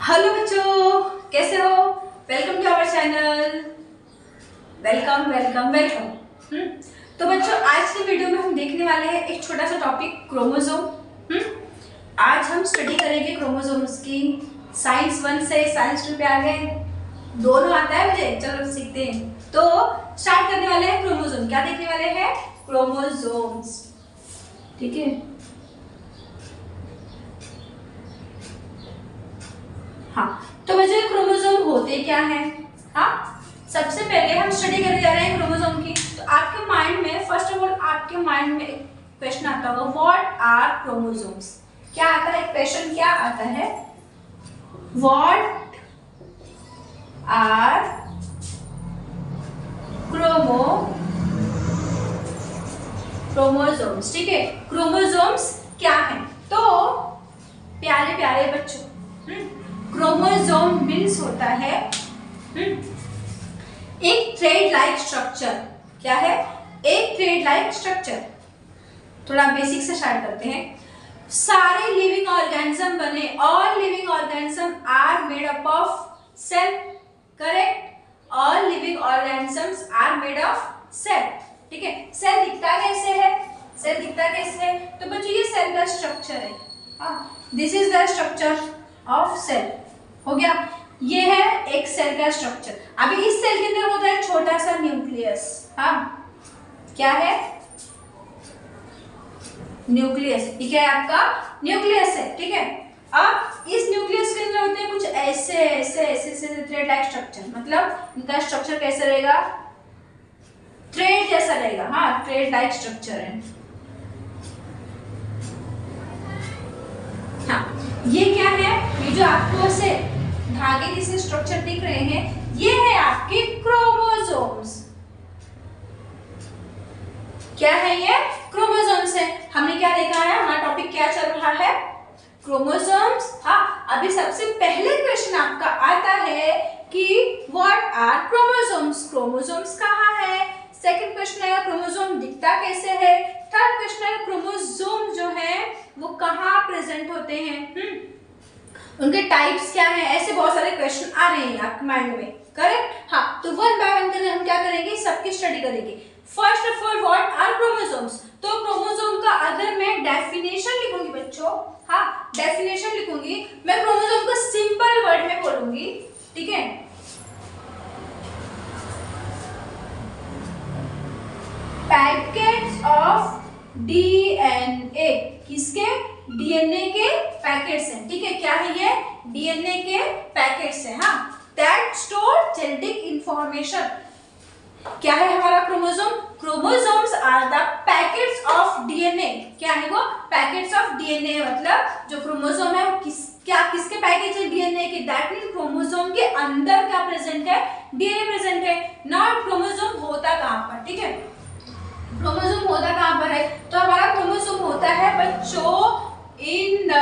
Hello बच्चों, कैसे हो? Welcome to our channel. Welcome welcome welcome. तो बच्चों, आज की वीडियो में हम देखने वाले हैं एक छोटा सा टॉपिक, क्रोमोसोम। आज हम स्टडी करेंगे क्रोमोसोम्स की। साइंस 1 से साइंस 2 पे आ गए, दोनों आता है मुझे। चलो सीखते हैं। तो स्टार्ट करने वाले हैं क्रोमोसोम। क्या देखने वाले हैं? क्रोमोसोम्स। ठीक है। हाँ, तो बच्चों क्रोमोसोम होते क्या हैं? हाँ, सबसे पहले हम स्टडी करने जा रहे हैं क्रोमोसोम की। तो आपके माइंड में फर्स्ट ऑफ ऑल आपके माइंड में एक क्वेश्चन आता होगा, व्हाट आर क्रोमोसोम्स? क्या आता है क्वेश्चन? क्या आता है? What are chromosomes? ठीक है, क्रोमोसोम्स क्या है? तो प्यारे प्यारे बच्चों, क्रोमोसोम मीन्स होता है एक थ्रेड लाइक स्ट्रक्चर। क्या है? एक थ्रेड लाइक स्ट्रक्चर। थोड़ा बेसिक से स्टार्ट करते हैं। सारे लिविंग ऑर्गेनिज्म बने, all living organism are made up of cell. Correct? All living organisms are made of cell. ठीक है। सेल दिखता कैसे है? सेल दिखता कैसे है? तो बच्चों ये सेल का स्ट्रक्चर है। This is the structure of cell. हो गया? ये है एक सेल का स्ट्रक्चर। अभी इस सेल के अंदर होता है छोटा सा न्यूक्लियस। हाँ, क्या है? न्यूक्लियस। ठीक है, आपका न्यूक्लियस है। ठीक है। अब इस न्यूक्लियस के अंदर होते हैं कुछ ऐसे ऐसे ऐसे ऐसे थ्रेड लाइक स्ट्रक्चर। मतलब इनका स्ट्रक्चर कैसा रहेगा? थ्रेड जैसा रहेगा। हाँ, थ्रेड लाइक स्ट्रक्चर है। हाँ, ये क्या है? ये जो आपको ऐसे धागे जैसे स्ट्रक्चर दिख रहे हैं, ये है आपके क्रोमोसोम्स। क्या है ये? क्रोमोसोम्स है। हमने क्या देखा है? हमारा टॉपिक क्या चल रहा है? क्रोमोसोम्स। हाँ, अभी सबसे पहले क्वेश्चन आपका आता है कि व्हाट आर क्रोमोसोम्स? क्रोमोसोम्स कहाँ है? सेकंड क्वेश्चन आएगा क्रोमोसोम दिखता कैसे है? थर्ड क्वेश्चन आएगा क्रोमोसोम जो है वो कहाँ प्रेजेंट होते हैं, उनके टाइप्स क्या है? ऐसे बहुत सारे क्वेश्चन आ रहे हैं आपके माइंड में। करेक्ट? हाँ, तो वन बाय वन करके हम क्या करेंगे? सबकी स्टडी करेंगे। First of all, what are chromosomes? तो क्रोमोसोम का अगर मैं डेफिनेशन लिखूंगी बच्चों, हाँ डेफिनेशन लिखूंगी, मैं क्रोमोसोम को सिंपल वर्ड में बोलूंगी। ठीक है? Packets of DNA. किसके? डीएनए के पैकेट्स हैं। ठीक है, क्या है ये? डीएनए के पैकेट्स हैं। हाँ, दैट स्टोर जेनेटिक इंफॉर्मेशन। क्या है हमारा chromosome? Chromosomes are the packets of DNA. क्या है वो? Packets of DNA. मतलब जो क्रोमोसोम है वो किसके पैकेज है? डीएनए के। दैट मीन क्रोमोसोम के अंदर क्या प्रेजेंट है? डीएनए प्रेजेंट है। नॉट क्रोमोसोम होता कहां पर? ठीक है, क्रोमोसोम होता कहां पर है? तो हमारा क्रोमोसोम होता है बच्चों in the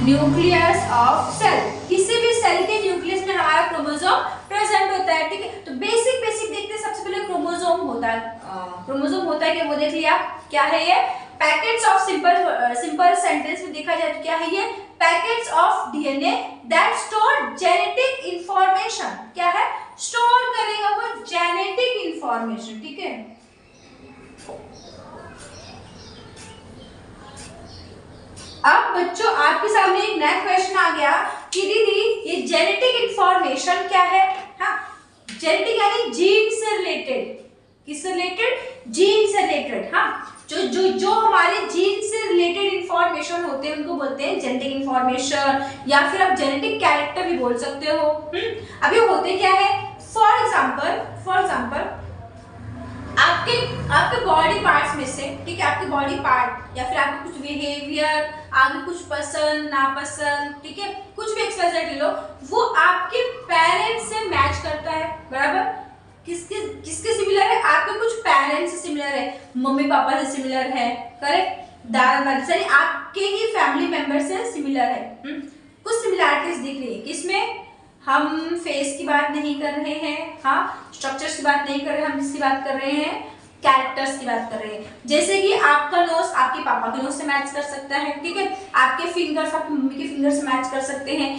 nucleus of cell. किसी भी सेल के न्यूक्लियस में हमारा क्रोमोसोम प्रेजेंट होता है। ठीक है, तो बेसिक देखते हैं। सबसे पहले क्रोमोसोम होता है। क्रोमोसोम होता है क्या? वो देख लिया। क्या है ये? पैकेट्स ऑफ सिंपल सेंटेंस में देखा जाए तो क्या है ये? Packets of DNA that store genetic information. क्या है? स्टोर करेगा वो जेनेटिक इंफॉर्मेशन। ठीक है, अब बच्चों आपके सामने एक नया क्वेश्चन आ गया कि दीदी ये जेनेटिक इंफॉर्मेशन क्या है? हाँ, जेनेटिक यानी जीन से रिलेटेड। किससे रिलेटेड? जीन से रिलेटेड। हाँ, जो हमारे जीन से रिलेटेड इंफॉर्मेशन होते हैं उनको बोलते हैं जेनेटिक इंफॉर्मेशन, या फिर आप जेनेटिक कैरेक्टर भी बोल सकते हो। अभी होते क्या है? फॉर एग्जाम्पल आपके बॉडी पार्ट्स में से, ठीक है, आपके बॉडी पार्ट या फिर आपके कुछ बिहेवियर, आपके कुछ पसंद नापसंद, ठीक है, कुछ भी एक्सप्रेशन ले लो, वो आपके पेरेंट्स से मैच करता है। बराबर? किसके सिमिलर है? आपके कुछ पेरेंट्स से सिमिलर है, मम्मी पापा से सिमिलर है। करेक्ट? दादा दादी से, आपके ही फैमिली मेंबर से सिमिलर है। कुछ सिमिलैरिटीज दिख रही है। किसमें? हम फेस की बात नहीं कर रहे हैं, हाँ स्ट्रक्चर्स की बात नहीं कर रहे हैं, हम इसकी बात कर रहे हैं कैरेक्टर्स की बात कर रहे हैं। जैसे कि आपका नोज आपके पापा के नोज से मैच कर सकता है, ठीक है, आपके फिंगर्स आपकी मम्मी के फिंगर से मैच कर सकते हैं।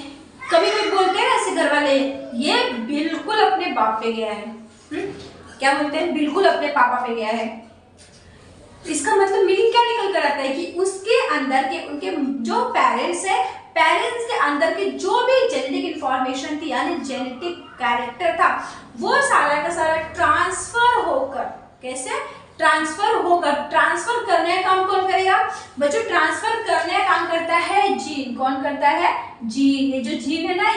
कभी कभी बोलते हैं ऐसे घर वाले, ये बिल्कुल अपने बाप पे गया है, क्या बोलते हैं, बिल्कुल अपने पापा पे गया है। इसका मतलब मीनिंग क्या निकल कर आता है कि उसके अंदर के उनके जो पेरेंट्स है, पेरेंट्स के अंदर के जो भी जेनेटिक इंफॉर्मेशन थी यानी जेनेटिक कैरेक्टर था, वो सारा का सारा ट्रांसफर होकर, कैसे ट्रांसफर होकर, ट्रांसफर करने का काम कौन करेगा बच्चों, ट्रांसफर करने का काम करता है जीन। कौन करता है, जीन। ये जो जीन है ना,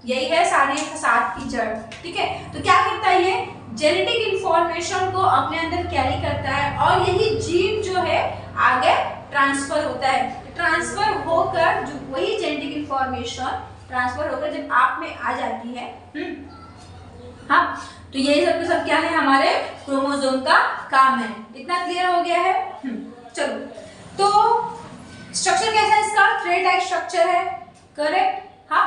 यही है सारे सात की जड़, ठीक है। तो क्या करता है, ये जेनेटिक इंफॉर्मेशन को अपने अंदर कैरी करता है और यही जीन जो है आगे ट्रांसफर होता है। ट्रांसफर होकर जो वही जेनेटिक इंफॉर्मेशन ट्रांसफर होकर जब आप में आ जाती है, हाँ, तो यही सब क्या है, हमारे क्रोमोसोम का काम है। इतना क्लियर हो गया है। चलो, तो स्ट्रक्चर कैसा है इसका, थ्रेड लाइक स्ट्रक्चर है, करेक्ट। हाँ,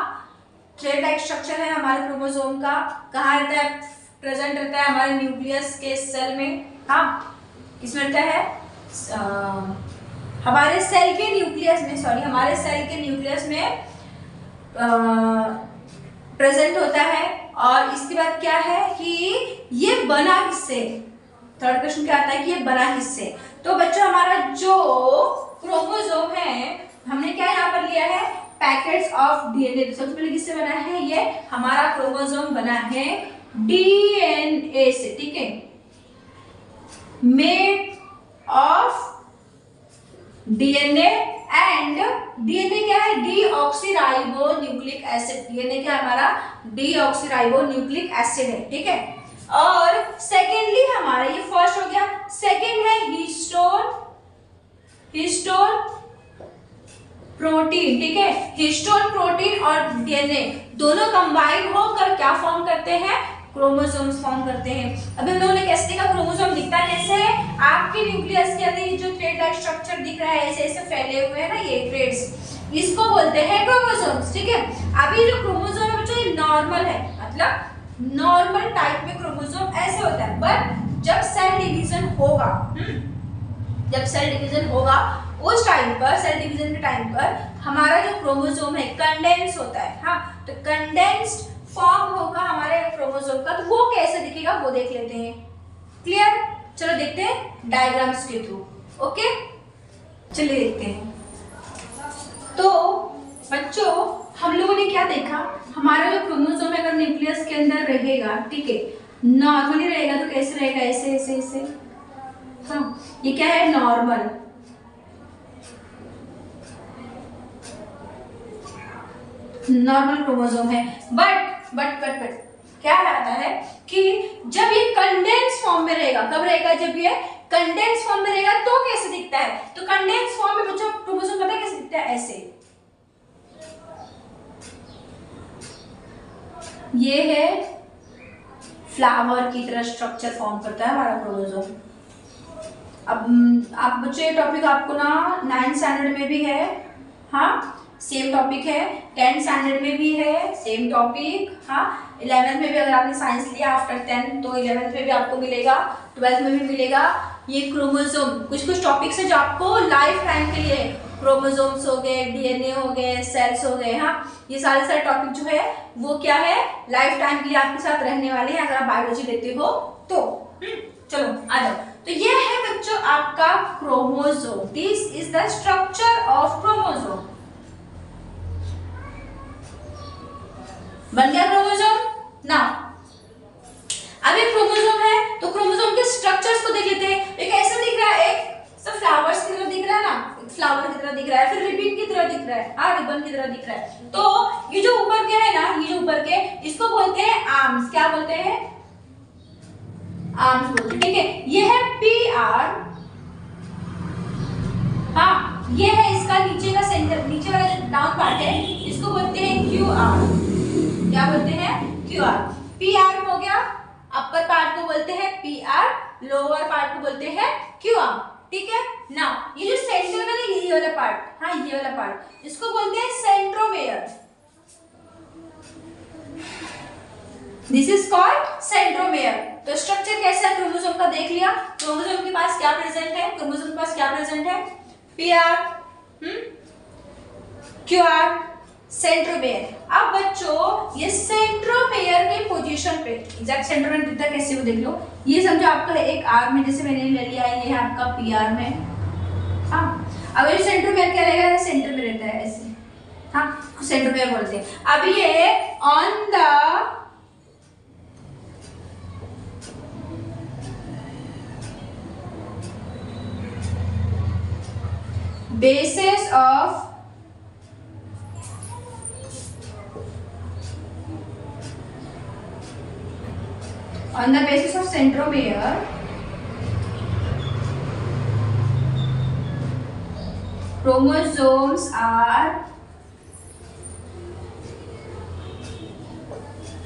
थ्रेड लाइक स्ट्रक्चर है हमारे क्रोमोसोम का। कहाँ रहता है, प्रेजेंट रहता है हमारे न्यूक्लियस के सेल में। हाँ, किसमें रहता है, हमारे सेल के न्यूक्लियस में, सॉरी, हमारे सेल के न्यूक्लियस में प्रेजेंट होता है। और इसके बाद क्या है कि ये बना किससे, थर्ड क्वेश्चन क्या आता है कि ये बना किससे। तो बच्चों हमारा जो क्रोमोसोम है, हमने क्या यहाँ पर लिया है, पैकेट्स ऑफ डीएनए। तो सबसे पहले किससे बना है, ये हमारा क्रोमोसोम बना है डीएनए से, ठीक है, made of DNA and DNA क्या है, डीऑक्सीराइबोन्यूक्लिक एसिड। डीएनए क्या है हमारा, डीऑक्सीराइबोन्यूक्लिक एसिड है, ठीक है। और सेकेंडली हमारा, ये फर्स्ट हो गया, सेकेंड है हिस्टोन प्रोटीन, ठीक है। हिस्टोन प्रोटीन और डीएनए दोनों कंबाइन होकर क्या फॉर्म करते हैं, क्रोमोसोम्स फॉर्म करते हैं। अभी हम लोगों ने कैसे देखा, क्रोमोसोम दिखता कैसे है, आपके न्यूक्लियस के अंदर जो थ्रेड लाइक स्ट्रक्चर दिख रहा है, ऐसे ऐसे फैले हुए हैं ना ये थ्रेड्स, इसको बोलते हैं क्रोमोसोम्स, ठीक है। अभी जो क्रोमोसोम है बच्चों, ये नॉर्मल है, मतलब नॉर्मल टाइप में क्रोमोसोम ऐसे होता है। बट जब सेल डिवीजन होगा, जब सेल डिवीजन होगा उस टाइम पर, सेल डिवीजन के टाइम पर हमारा जो क्रोमोसोम है कंडेंस होता है। हाँ, तो कंडेंस्ड फॉर्म होगा हमारे क्रोमोसोम का, तो वो कैसे दिखेगा वो देख लेते हैं। क्लियर, चलो देखते हैं डायग्राम्स के थ्रू। ओके, चलिए देखते हैं। तो बच्चों हम लोगों ने क्या देखा, हमारा जो क्रोमोसोम अगर न्यूक्लियस के अंदर रहेगा, ठीक है, नॉर्मली रहेगा तो कैसे रहेगा, ऐसे ऐसे ऐसे। हाँ, ये क्या है, नॉर्मल, नॉर्मल क्रोमोसोम है। बट क्या आता है कि जब ये कंडेंस फॉर्म में रहेगा, कब रहेगा, जब ये कंडेंस फॉर्म में रहेगा तो कैसे दिखता है, तो कंडेंस फॉर्म में बच्चों क्रोमोसोम पता है कैसे दिखता है, ऐसे। ये है फ्लावर की तरह स्ट्रक्चर फॉर्म करता है हमारा क्रोमोसोम। अब आप बच्चों ये टॉपिक आपको ना 9th स्टैंडर्ड में भी है, हाँ सेम टॉपिक है, 10th स्टैंडर्ड में भी है सेम टॉपिक, हाँ 11th में भी अगर आपने साइंस लिया आफ्टर 10th तो 11th में भी आपको मिलेगा, 12th में भी मिलेगा। ये क्रोमोसोम कुछ टॉपिक्स है जो आपको लाइफ टाइम के लिए, क्रोमोसोम्स हो गए, डीएनए हो गए, सेल्स हो गए, हाँ ये सारे टॉपिक जो है वो क्या है, लाइफ टाइम के लिए आपके साथ रहने वाले हैं अगर आप बायोलॉजी लेते हो तो। चलो आ जाओ। तो ये है बच्चों आपका chromosome, this is the structure of chromosome. बन गया क्रोमोसोम ना। अब ये क्रोमोसोम है तो क्रोमोसोम के स्ट्रक्चर्स को देख लेते हैं। एक ऐसा दिख रहा है, एक सब फ्लावर्स की तरह दिख रहा है ना, फ्लावर की तरह दिख रहा है, फिर रिबन की तरह दिख रहा है, हाँ रिबन की तरह दिख रहा है। तो ये जो ऊपर के है ना, ये जो ऊपर के, इसको बोलते हैं आर्म्स। क्या बोलते हैं, आर्म्स बोलते हैं, ठीक है। ये है PR, हाँ ये है इसका नीचे का सेंटर, नीचे वाला जो डाउन पार्ट है इसको बोलते हैं QR। क्या बोलते हैं, QR। PR हो गया, अपर पार्ट को बोलते हैं PR, लोअर पार्ट को बोलते हैं QR, ठीक है ना। ये जो सेंटर में ना ये वाला पार्ट, हाँ ये वाला पार्ट, इसको बोलते हैं centromere. This is called centromere. तो स्ट्रक्चर कैसा है क्रोमोसोम का देख लिया। क्रोमोसोम के पास क्या प्रेजेंट है, क्रोमोसोम के पास क्या प्रेजेंट है, पीआर, क्यूआर, सेंट्रोमेयर। अब बच्चों ये सेंट्रोमेयर के पोजीशन पे एग्जैक्ट सेंट्रोमेयर दिखता है कैसे वो देख लो। ये समझो आपका एक आर में, जैसे मैंने ले लिया ये है आपका पीआर में, हाँ। अब ये सेंट्रोमेयर क्या रहेगा, सेंटर में रहता है ऐसे, हाँ, सेंट्रोमेयर बोलते हैं। अब ये on the basis of centromere, chromosomes are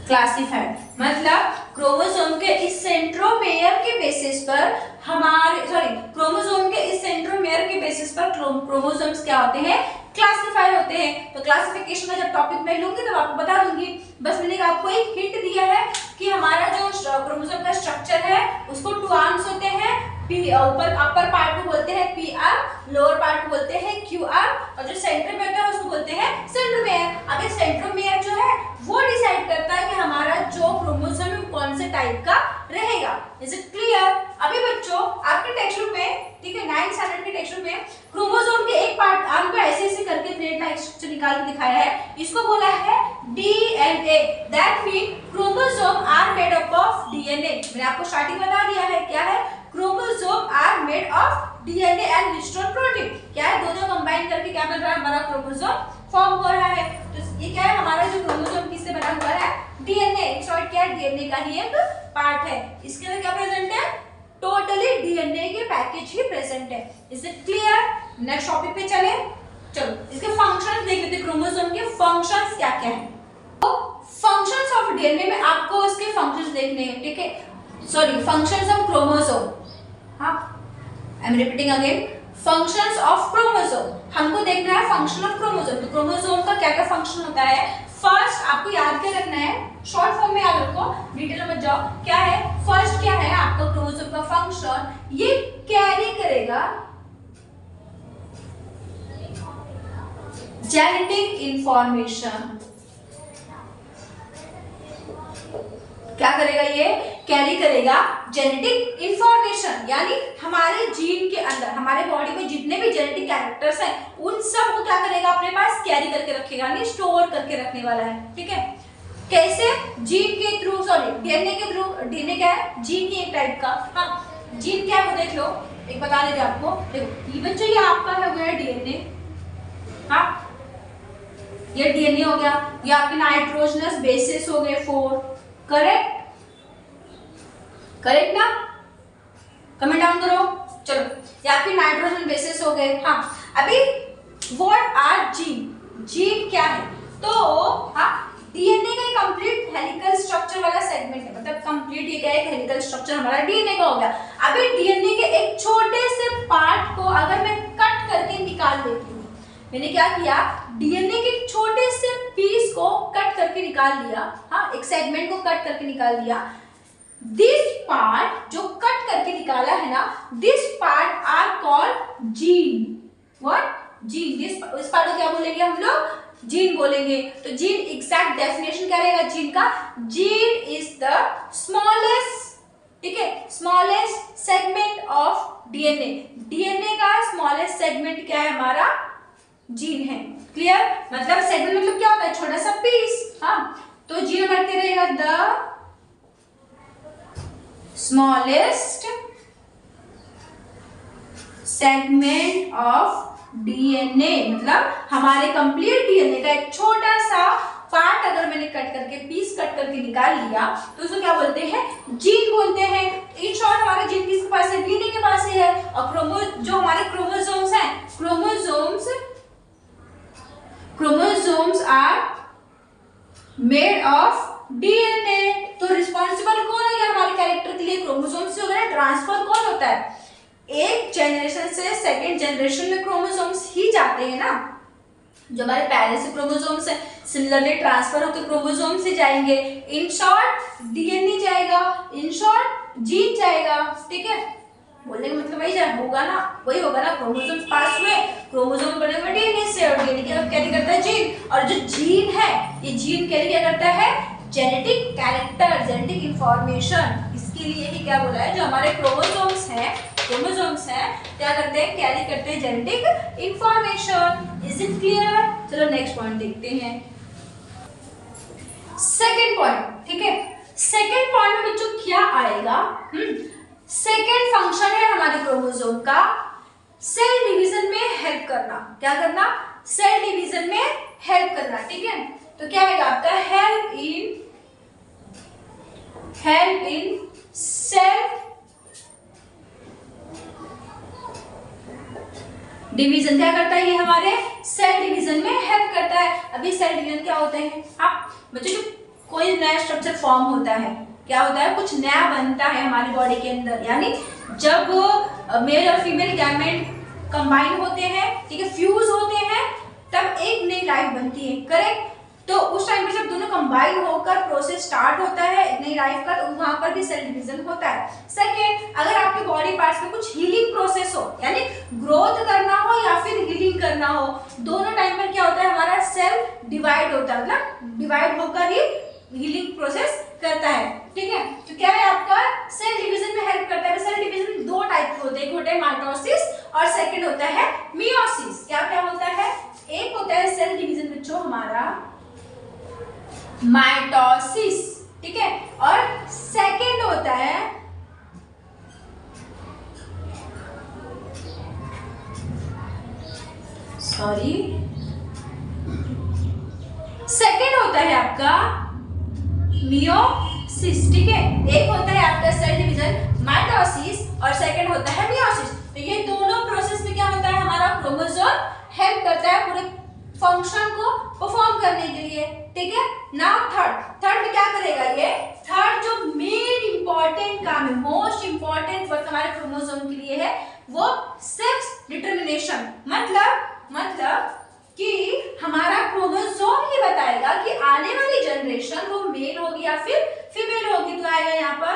classified. मतलब क्रोमोसोम के इस सेंट्रोमेयर के बेसिस पर क्रोमोसोम के इस सेंट्रोमेयर के बेसिस पर क्रोमोसोम्स क्या होते हैं, क्लासिफाई होते हैं। तो क्लासिफिकेशन का जब टॉपिक मैं लूंगी तब आपको बता दूंगी। बस मैंने आपको एक हिंट दिया है कि हमारा जो क्रोमोसोम का स्ट्रक्चर है उसको 2 आर्म्स होते हैं। ऊपर अपर पार्ट को बोलते हैं पी आर, लोअर पार्ट को बोलते हैं क्यू आर, और जो सेंटर में होता है उसको बोलते हैं सेंट्रोमेयर। अब ये सेंट्रोमेयर जो है वो डिसाइड करता है कि हमारा जो क्रोमोसोम है कौन से टाइप का रहेगा। Is it clear? अभी बच्चों आपके टेक्स्ट बुक में, ठीक है, 9th स्टैंडर्ड के टेक्स्ट बुक में क्रोमोसोम के एक पार्ट आर्म को ऐसे ऐसे करके प्लेट लाइक स्ट्रक्चर निकाल के दिखाया है। इसको बोला है DNA. That mean chromosome are made up of DNA. मैंने आपको स्टार्टिंग बता दिया है क्या है, chromosome are made of DNA and histone protein. क्या है, दोनों कंबाइन करके क्या बन रहा है, हमारा क्रोमोसोम फॉर्म हो रहा है। तो ये क्या है, हमारा जो क्रोमोसोम किससे बना हुआ है, डीएनए। इन शॉर्ट क्या है, डीएनए का ही एक पार्ट है। इसके अंदर क्या प्रेजेंट है, टोटली डीएनए के पैकेज ही प्रेजेंट है। Is it clear? Next topic पे चले। चलो इसके फंक्शंस देख लेते हैं, क्रोमोसोम के फंक्शंस क्या क्या है। तो फंक्शंस ऑफ डीएनए में आपको उसके फंक्शंस देखने हैं, ठीक है। सॉरी, फंक्शंस ऑफ क्रोमोसोम, हाँ, I am repeating again, functions of chromosome. हमको देखना है फंक्शन ऑफ क्रोमोसोम। तो क्रोमोसोम का क्या क्या फंक्शन होता है, फर्स्ट आपको याद क्या रखना है, शॉर्ट फॉर्म में याद रखो, डिटेल में मत जाओ। क्या है, फर्स्ट क्या है आपका क्रोमोसोम का फंक्शन, ये कैरी करेगा जेनेटिक इंफॉर्मेशन। क्या करेगा, ये कैरी करेगा जेनेटिक इंफॉर्मेशन, यानी हमारे जीन के अंदर, हमारे बॉडी में जितने भी जेनेटिक कैरेक्टर्स हैं उन सब को क्या करेगा, अपने पास कैरी करके रखेगा, यानी स्टोर करके रखने वाला है। ठीक है, कैसे, जीन के थ्रू, सॉरी डीएनए के थ्रू। डीएनए क्या है, जीन ही एक टाइप का, हाँ, जीन क्या है वो देख लो, एक बता देते आपको। देखो ये बच्चों, ये आपका हो गया डीएनए, हाँ, ये डीएनए हो गया, ये आपके नाइट्रोजनस बेसिस हो गए 4, करेक्ट, करेक्ट ना, कमेंट डाउन करो। चलो ये आपके नाइट्रोजन बेसिस हो गए, हाँ। अभी व्हाट आर जीन, जीन क्या है, तो हाँ, डीएनए का कंप्लीट हेलिकल स्ट्रक्चर वाला सेगमेंट है, मतलब कंप्लीट ये क्या है, हेलिकल स्ट्रक्चर हमारा डीएनए का हो गया। अभी डीएनए के एक छोटे से पार्ट को अगर मैं कट करके निकाल देती हूँ, मैंने क्या किया, डीएनए के छोटे से पीस को कट करके निकाल लिया, हाँ, एक सेगमेंट को कट करके निकाल दिया। दिस पार्ट जो कट करके निकाला है ना, this part are called gene. What, gene. इस पार्ट को क्या बोलेंगे हम लोग, जीन बोलेंगे। तो जीन एग्जैक्ट डेफिनेशन क्या रहेगा जीन का, जीन इज द स्मॉलेस्ट, ठीक है, smallest segment of DNA. DNA का स्मॉलेस्ट सेगमेंट क्या है, हमारा जीन है। क्लियर, मतलब सेगमेंट मतलब क्या होता है, छोटा सा पीस, हाँ। तो जीन बढ़ते रहेगा the smallest segment of DNA, मतलब हमारे कंप्लीट डीएनए का एक छोटा सा पार्ट अगर मैंने कट करके, पीस कट करके निकाल लिया तो उसको क्या बोलते हैं, जीन बोलते हैं। इन शॉर्ट हमारा जीन किसके पास है, डीएनए के पास ही है। और जो हमारे क्रोमोसोम्स हैं, chromosomes are made of DNA. तो रिस्पॉन्सिबल कौन है हमारे कैरेक्टर के लिए, क्रोमोसोम्स जो है ट्रांसफर कौन होता है, एक जनरेशन से सेकेंड जनरेशन में क्रोमोसोम्स ही जाते हैं ना, जो हमारे पेरेंट्स से क्रोमोसोम्स है सिमिलरली ट्रांसफर होकर क्रोमोसोम से जाएंगे, इन शॉर्ट डीएनए जाएगा, इन शॉर्ट जीन जाएगा, ठीक है। बोलने का मतलब वही होगा ना, वही होगा ना, क्रोमोसोम पास हुए, क्रोमोसोम बने हुए डीएनए से, और डीएनए क्या कैरी करता है जीन, और जो जीन है ये जीन कैरी क्या करता है, जेनेटिक कैरेक्टर, जेनेटिक इंफॉर्मेशन। इसके लिए ही क्या बोला है, जो हमारे क्रोमोसोम्स हैं क्या करते हैं, कैरी करते हैं genetic information. Is it clear? चलो नेक्स्ट पॉइंट देखते हैं, सेकेंड पॉइंट, ठीक है। सेकेंड पॉइंट में बच्चों क्या आएगा, सेकेंड फंक्शन है हमारे क्रोमोसोम का सेल डिवीजन में हेल्प करना। क्या करना, सेल डिवीजन में हेल्प करना, ठीक है। तो क्या आएगा आपका, हेल्प इन सेल डिवीजन। क्या करता है ये, हमारे सेल डिवीजन में हेल्प करता है। अभी सेल डिवीजन क्या होता है, हाँ बच्चों, कोई नया स्ट्रक्चर फॉर्म होता है, क्या होता है, कुछ नया बनता है हमारी बॉडी के अंदर, यानी जब मेल और फीमेल गैमेट कंबाइन होते हैं, ठीक है, फ्यूज होते हैं, तब एक नई लाइफ बनती है, करेक्ट। तो उस टाइम पे जब दोनों कंबाइन होकर प्रोसेस स्टार्ट होता है एक नई लाइफ का, तो वहां पर भी सेल डिवीजन होता है। सेकेंड, अगर आपके बॉडी पार्ट्स में कुछ हीलिंग प्रोसेस हो, यानी ग्रोथ करना हो या फिर हीलिंग करना हो, दोनों टाइम पर क्या होता है, हमारा सेल डिवाइड होता है, मतलब डिवाइड होकर ही हीलिंग प्रोसेस करता है, ठीक है। तो क्या है आपका, सेल डिवीजन में हेल्प करता है। सेल डिवीजन दो टाइप के होते हैं, एक होता है माइटोसिस और सेकंड होता है मियोसिस। क्या क्या होता है, एक होता है सेल डिवीजन बच्चों हमारा माइटोसिस, ठीक है, और सेकंड होता है सेकंड होता है आपका मियोसिस, ठीक है। एक होता है आपका सेल डिवीजन माइटोसिस और सेकंड होता है मियोसिस। तो ये दोनों प्रोसेस में क्या होता है, हमारा क्रोमोसोम हेल्प करता है पूरे फंक्शन को परफॉर्म करने के लिए, ठीक है। नाउ थर्ड में क्या करेगा ये, थर्ड जो मेन इंपॉर्टेंट काम है, मोस्ट इंपॉर्टेंट वर्क हमारे क्रोमोसोम के लिए है, वो सेक्स डिटरमिनेशन। मतलब कि हमारा क्रोमोसोम ये बताएगा कि आने वाली जनरेशन वो मेल होगी या फिर फीमेल होगी। तो आएगा यहाँ पर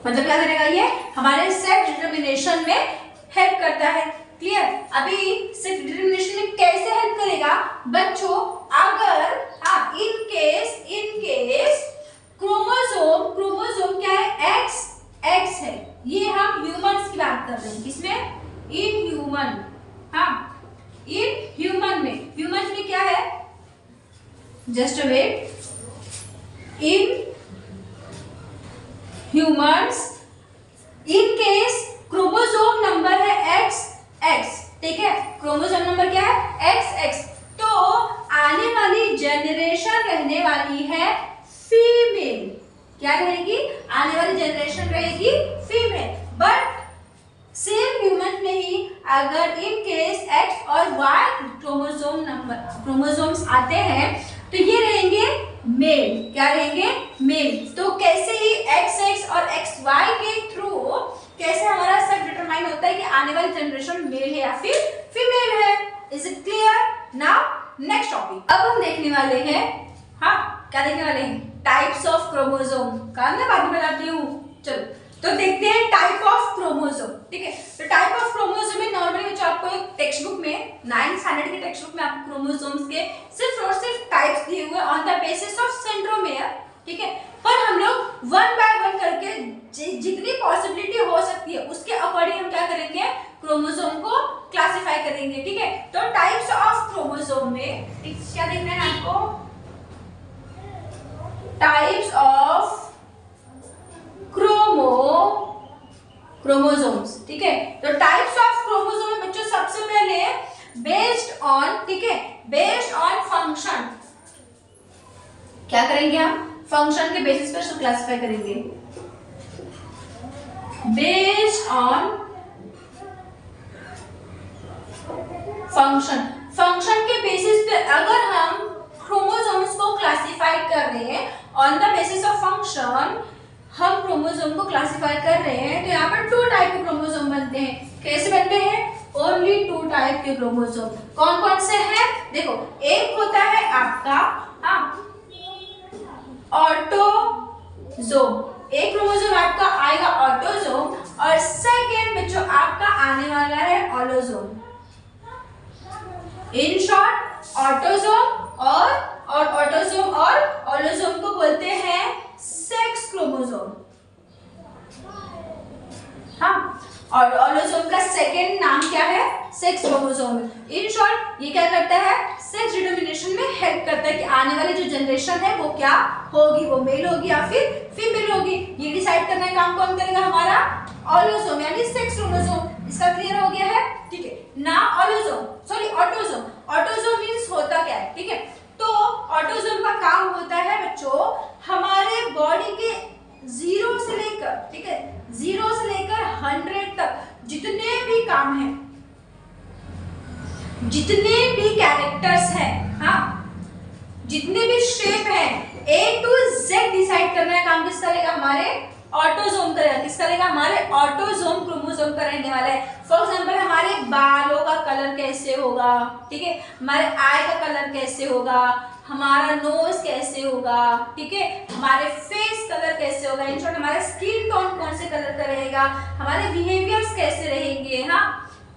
मतलब क्या करेगा ये, हमारे सेक्स डिटरमिनेशन में हेल्प करता है। क्लियर? अभी सेक्स डिटरमिनेशन में कैसे हेल्प करेगा बच्चों, अगर इन केस क्रोमोसोम क्या है, एक्स है, ये हम ह्यूमंस की बात कर रहे हैं, किसमें, इन ह्यूमन, इन ह्यूमन में क्या है, just wait, in humans in case chromosome number है एक्स, ठीक है, क्रोमोसोम नंबर क्या है, एक्स, तो आने वाली जनरेशन रहने वाली है फीमेल। क्या रहेगी, आने वाली जनरेशन रहेगी फीमेल। बट सेम ह्यूमन में ही अगर इन केस एक्स और वाई क्रोमोसोम्स आते हैं तो ये रहेंगे मेल। क्या रहेंगे, मेल। तो कैसे ही XX और XY के थ्रू कैसे हमारा सेक्स डिटरमाइन होता है कि आने वाली जनरेशन मेल है या फिर फीमेल है। Is it clear? Now next topic अब हम देखने वाले हैं, क्या देखने वाले हैं, टाइप्स ऑफ क्रोमोसोम का मैं बाद में बताती हूँ। चलो तो देखते हैं टाइप ऑफ क्रोमोसोम, ठीक है। तो टाइप ऑफ क्रोमोसोम में नॉर्मली बच्चों आपको एक टेक्स्ट बुक में 9th स्टैंडर्ड के टेक्स्ट बुक में आपको क्रोमोसोम्स के सिर्फ और सिर्फ टाइप्स दिए हुए on the basis of centromere, ठीक है। पर हम लोग वन बाय वन करके जितनी पॉसिबिलिटी हो सकती है उसके अकॉर्डिंग हम क्या करेंगे, क्रोमोसोम को क्लासिफाई करेंगे, ठीक है। तो टाइप्स ऑफ क्रोमोसोम में क्या देखना है आपको, टाइप्स ऑफ क्रोमोसोम्स, ठीक है। तो टाइप्स ऑफ क्रोमोसोम में बच्चों सबसे पहले बेस्ड ऑन, ठीक है, बेस्ड ऑन फंक्शन क्या करेंगे हम, फंक्शन के बेसिस पर क्लासिफाई करेंगे। बेस्ड ऑन फंक्शन के बेसिस पे अगर हम क्रोमोसोम्स को क्लासिफाई कर रहे हैं on the basis of function, हम क्रोमोसोम को क्लासिफाई कर रहे हैं तो यहाँ पर 2 टाइप के क्रोमोसोम बनते हैं। कैसे बनते हैं? ओनली 2 टाइप के क्रोमोसोम। कौन कौन से हैं? देखो, एक होता है आपका ऑटोजोम, एक क्रोमोसोम आपका आएगा ऑटोजोम, और सेकेंड बच्चों आपका आने वाला है ऑलोजोम। इन शॉर्ट ऑटोजोम और ऑटोजोम और ऑलोजोम को बोलते हैं सेक्स क्रोमोसोम। हाँ, और ऑलोजोम का सेकेंड नाम क्या है? Sex chromosome. इन शॉर्ट ये क्या करता है? सेक्स डिटर्मिनेशन में हेल्प करता है कि आने वाली जो जनरेशन है वो क्या होगी, वो मेल होगी या फिर फीमेल होगी। ये डिसाइड करने का काम कौन करेगा? हमारा ऑलोजोम यानी सेक्स क्रोमोसोम। इसका क्लियर हो गया है? ठीक है ना। ऑटोजोम, ऑटोजोम मींस होता क्या है? ठीक है, तो ऑटोजोम का काम होता है बच्चों हमारे बॉडी के 0 से लेकर, ठीक है, 0 से लेकर 100 तक जितने भी काम हैं, जितने भी कैरेक्टर्स हैं, हाँ, जितने भी शेप हैं, A to Z डिसाइड करने का काम किस करेगा? हमारे ऑटोजोम करेगा। किस करेगा? हमारे ऑटोजोम क्रोमोसोम का रहने वाला है। फॉर एग्जांपल हमारे बालों का कलर कैसे होगा, ठीक है, हमारे आई का कलर कैसे होगा, हमारा नोज कैसे होगा, ठीक है, हमारे फेस कलर कैसे होगा, इन शॉर्ट हमारा स्किन टोन कौन से कलर का रहेगा, हमारे बिहेवियर्स कैसे रहेंगे, हाँ,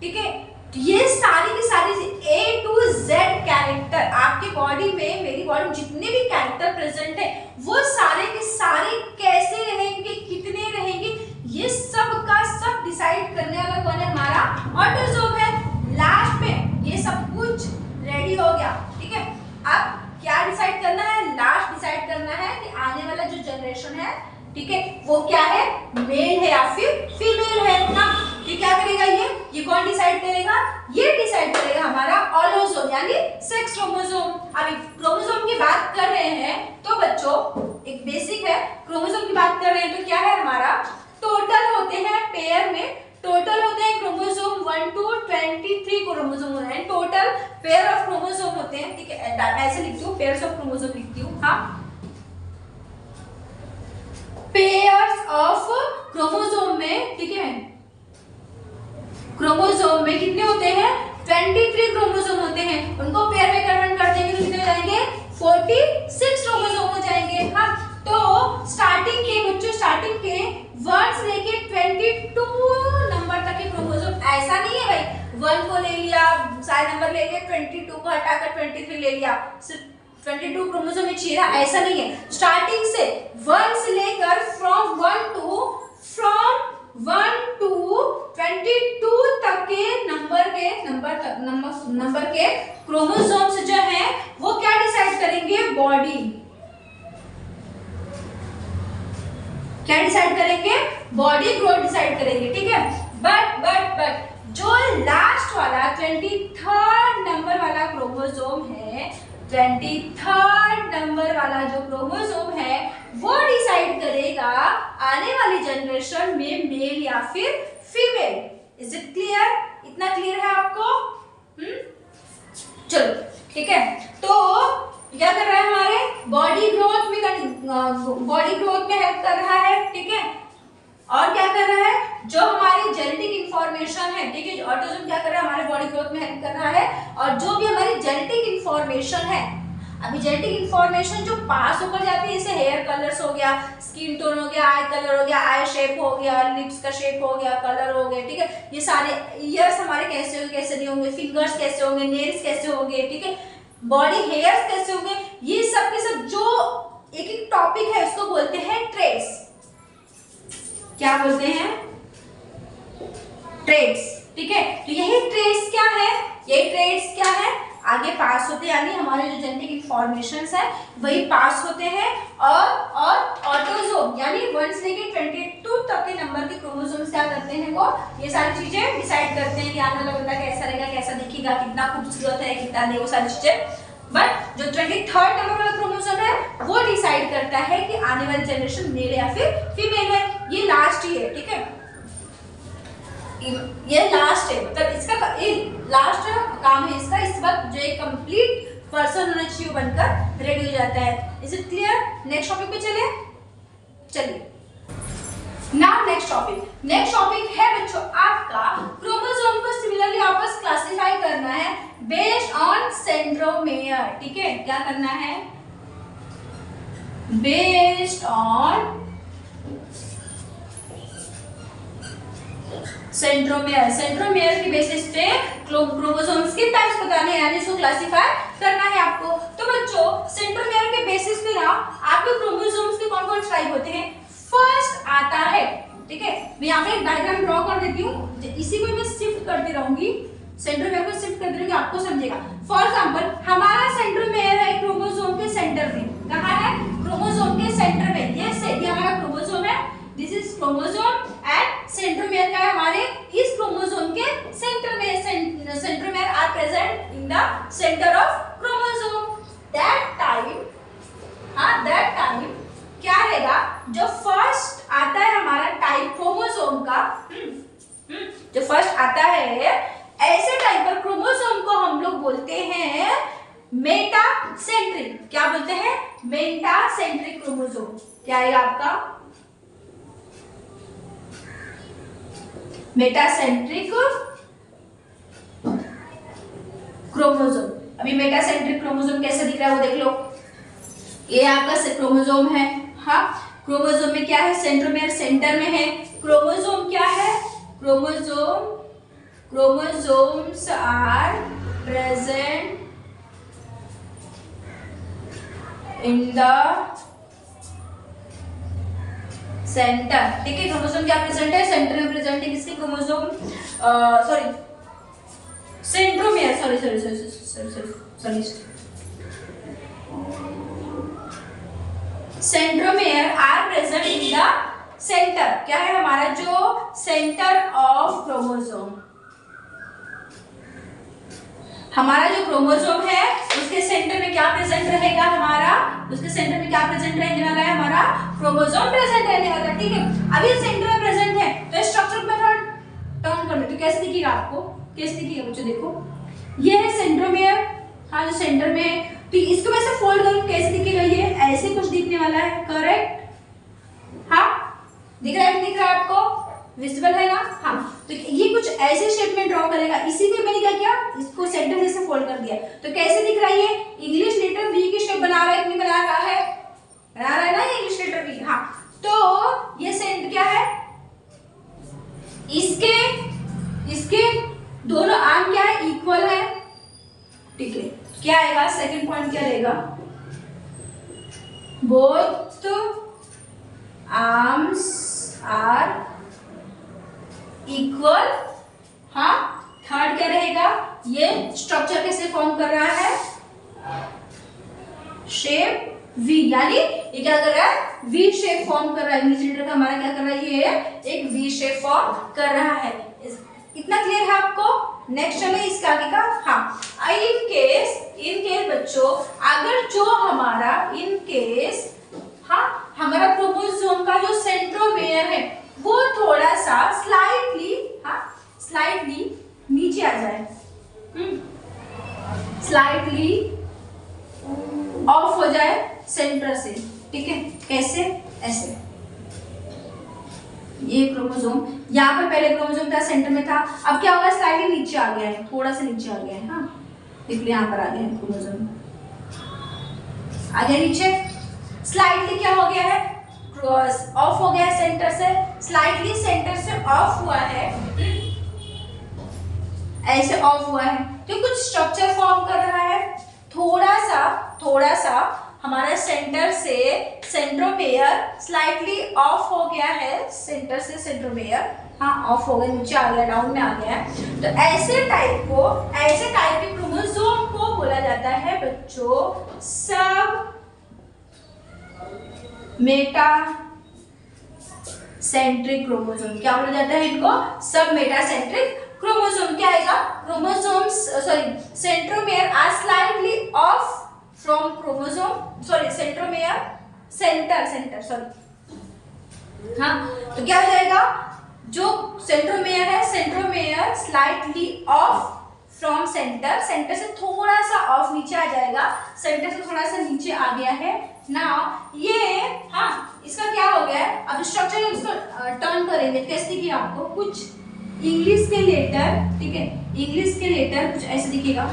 ठीक है। ये सारी की सारी A to Z कैरेक्टर आपके बॉडी में, मेरी बॉडी में जितने भी कैरेक्टर प्रेजेंट है वो सारे के सारे कैसे रहेंगे, कितने रहेंगे, ये सब का सब डिसाइड करने वाला कौन है? हमारा ऑटोजोम है। लास्ट में ये सब कुछ रेडी हो गया, ठीक है। अब क्या डिसाइड करना है? लास्ट डिसाइड करना है कि आने वाला जो जनरेशन है, ठीक है, वो क्या है? मेल है या फिर फीमेल है ना। ये क्या करेगा? ये कौन डिसाइड करेगा? ये डिसाइड करेगा हमारा ऑलोजोम यानी सेक्स क्रोमोसोम। अभी क्रोमोसोम की बात कर रहे हैं तो बच्चों एक बेसिक है, क्रोमोसोम की बात कर रहे हैं तो क्या है? हमारा टोटल होते हैं पेयर में, टोटल होते हैं क्रोमोसोम 1 to 23 क्रोमोसोम होते हैं। टोटल पेयर ऑफ क्रोमोसोम होते हैं, ठीक है, ऐसे लिखती हूँ, पेयर्स ऑफ क्रोमोसोम लिखती हूँ, हाँ, पेयर्स ऑफ क्रोमोसोम में, ठीक है, क्रोमोसोम में कितने होते हैं? 23 क्रोमोसोम होते हैं। उनको पेयर में कन्वर्ट कर देंगे तो कितने हो जाएंगे? 46 क्रोमोसोम हो जाएंगे। हाँ, तो स्टार्टिंग के 1 से लेके 22 नंबर तक के क्रोमोसोम, ऐसा नहीं है भाई 1 को ले लिया, सारे नंबर ले लिए, 22 को हटाकर 23 ले लिया, सिर्फ 22 क्रोमोसोम में चाहिए, ऐसा नहीं है। स्टार्टिंग से 1 से लेकर फ्रॉम 1 to 22 तक के नंबर के क्रोमोसोम्स जो हैं वो क्या डिसाइड करेंगे? बॉडी। क्या डिसाइड करेंगे? बॉडी ग्रोथ डिसाइड करेंगे, ठीक है। बट जो लास्ट वाला 23rd नंबर वाला क्रोमोसोम है, 23rd नंबर वाला जो क्रोमोसोम है वो डिसाइड करेगा आने वाली जनरेशन में मेल या फिर फीमेल। Is it clear? इतना क्लियर है आपको? चलो ठीक है, तो क्या कर रहा है? हमारे बॉडी ग्रोथ में हेल्प कर रहा है, ठीक है। और क्या कर रहा है? जो हमारी जेनेटिक इंफॉर्मेशन है, ठीक है, ऑटोजोम क्या कर रहा है? हमारे बॉडी ग्रोथ में हेल्प कर रहा है। और जो भी हमारी जेनेटिक इंफॉर्मेशन है, अभी जेनेटिक इंफॉर्मेशन जो पास होकर जाती है, जैसे हेयर कलर्स हो गया, स्किन टोन हो गया, आई कलर हो गया, आई शेप हो गया, लिप्स का शेप हो गया, कलर हो गया, ठीक है, ये सारे ईयर्स हमारे कैसे होंगे, कैसे नहीं होंगे, फिंगर्स कैसे होंगे, नेल्स कैसे होंगे, ठीक है, बॉडी हेयर्स कैसे होंगे, ये सब के सब जो एक एक टॉपिक है उसको बोलते हैं ट्रेट्स। क्या बोलते हैं? ट्रेट्स, ठीक है। तो यही ट्रेट्स क्या है? यही ट्रेट्स क्या है? आगे पास होते हैं, यानी हमारे जो जेनेटिक इंफॉर्मेशंस है वही पास होते हैं। और ऑटोजोम यानी 1 से लेकर 22 तक के नंबर के क्रोमोसोम्स क्या करते हैं? वो ये सारी चीजें डिसाइड करते हैं कि आने वाला बंदा कैसा रहेगा, कैसा दिखेगा, कितना खूबसूरत है, कितना नहीं, वो सारी चीजें। बट जो 23rd नंबर वाला क्रोमोसोम है वो डिसाइड करता है कि आने वाली जनरेशन मेल या फिर फीमेल है। ये लास्ट ही है, ठीक है, ये लास्ट है, मतलब इसका लास्ट काम है इसका। इस वक्त जो एक कंप्लीट पर्सन होना चाहिए बनकर रेडी हो जाता है। Is it clear? Next topic पे चलिए। सेंट्रोमेयर, ठीक है, क्या करना है, बेस्ड ऑन सेंट्रोमेयर, सेंट्रोमेयर की बेसिस पे क्रोमोसोम्स के टाइप्स बताने हैं, यानी इसको क्लासिफाई करना है आपको। तो बच्चों सेंट्रोमेयर के बेसिस पे ना आपके क्रोमोसोम्स के कौन कौन टाइप होते हैं। फर्स्ट आता है, ठीक है, मैं यहाँ पे एक डायग्राम ड्रॉ कर देती हूँ, इसी को मैं शिफ्ट करती रहूंगी, सेंट्रोमेयर को शिफ्ट करती रहूंगी, आपको समझेगा। फॉर एग्जांपल हमारा सेंट्रोमेयर है क्रोमोसोम के सेंटर में, कहाँ है, क्रोमोसोम के सेंटर में, ये हमारा क्रोमोसोम है, this is chromosome and centromere का है हमारे इस क्रोमोसोम के सेंटर में, centromere are present in the centre of chromosome. That time क्या रहेगा, जो फर्स्ट आता है हमारा टाइप क्रोमोसोम का, जो फर्स्ट आता है, ऐसे टाइप पर क्रोमोसोम को हम लोग बोलते हैं मेटासेंट्रिक। क्या बोलते हैं, मेटासेंट्रिक क्रोमोसोम। क्या आएगा आपका, मेटासेंट्रिक क्रोमोसोम। अभी मेटासेंट्रिक क्रोमोसोम कैसे दिख रहा है वो देख लो, ये आपका क्रोमोसोम है, हाँ, क्रोमोसोम में क्या है, सेंट्रोमेयर सेंटर में है, क्रोमोसोम क्या है, chromosomes are present in the centre, ठीक है, क्रोमोसोम क्या प्रेजेंट है, सेंटर में प्रेजेंट है, किसके, chromosome sorry centromere, sorry centromere are present in the centre, क्या है हमारा जो सेंटर ऑफ क्रोमोसोम, हमारा जो क्रोमोसोम है उसके सेंटर में क्या प्रेजेंट रहेगा, हमारा उसके सेंटर में क्या प्रेजेंट रहने वाला है, हमारा क्रोमोसोम प्रेजेंट रहने वाला है, ठीक है। अभी सेंटर में प्रेजेंट है तो स्ट्रक्चर में थोड़ा टर्न कर दो, तो कैसे दिखेगा आपको, कैसे दिखेगा बच्चों, देखो ये है सेंट्रोमेयर, हाँ, जो सेंटर में, तो इसको मैं ऐसे फोल्ड करूं कैसे दिखेगा, ये ऐसे कुछ दिखने वाला है, करेक्ट, हाँ, दिख रहा है आपको, विजिबल है ना, हाँ, तो ये कुछ ऐसे शेप में ड्रॉ करेगा, इसी में मैंने क्या किया, इसको सेंटर से फोल्ड कर दिया, तो कैसे दिख रहा है, ये इंग्लिश लेटर वी की शेप बना रहा है, नहीं बना रहा है, बना रहा है ना ये इंग्लिश लेटर वी, हाँ, तो ये सेंटर क्या है, इसके दोनों आर्म क्या है, इक्वल है, ठीक है, क्या आएगा, सेकंड पॉइंट क्या रहेगा, बोथ आर्म्स आर इक्वल, हाँ, थर्ड क्या रहेगा, ये स्ट्रक्चर कैसे फॉर्म कर रहा है, शेप वी, यानी ये क्या कर रहा है, वी शेप फॉर्म कर रहा है, इंग्लिश लेटर का हमारा क्या कर रहा है, ये एक वी शेप फॉर्म कर रहा है। इतना क्लियर है आपको। नेक्स्ट चले इसका आगे का, हाँ, इन केस बच्चों, अगर जो हमारा इन केस, हाँ, हमारा क्रोमोसोम का जो सेंट्रोमेयर है वो थोड़ा सा स्लाइटली नीचे आ जाए, स्लाइटली ऑफ हो जाए सेंटर से, ठीक है, कैसे, ऐसे, ये क्रोमोसोम यहाँ पे पहले क्रोमोसोम था, सेंटर में था, अब क्या होगा, स्लाइटली नीचे आ गया है, थोड़ा सा नीचे आ गया है, हाँ, देख लो यहाँ पर आ गया है क्रोमोसोम, आ गया नीचे, स्लाइटली क्या हो गया है, ऑफ हो गया है सेंटर से, स्लाइटली सेंटर से ऑफ हुआ है, ऐसे ऑफ हुआ है, तो कुछ स्ट्रक्चर फॉर्म कर रहा है, थोड़ा सा हमारा सेंटर से सेंट्रोमेयर स्लाइटली ऑफ हो गया है, सेंटर से सेंट्रोमेयर, हाँ, ऑफ हो गया, नीचे आ गया, डाउन में आ गया है, तो ऐसे टाइप के क्रोमोसोम को बोला जाता है बच्चों सब मेटा सेंट्रिक क्रोमोसोम। क्या बोला जाता है इनको, सब मेटा सेंट्रिक क्रोमोसोम। क्या आएगा, chromosomes sorry centromere are slightly off from chromosome, sorry centromere centre sorry, हाँ, तो क्या हो जाएगा, जो सेंट्रोमेयर है, centromere slightly off from centre से थोड़ा सा ऑफ नीचे आ जाएगा, सेंटर से थोड़ा सा नीचे आ गया है ना, ये, हाँ, इसका क्या हो गया है, अब स्ट्रक्चर इसको टर्न करेंगे, कैसे दिखेगी आपको, कुछ इंग्लिश के लेटर, ठीक है, इंग्लिश के लेटर कुछ ऐसे दिखेगा,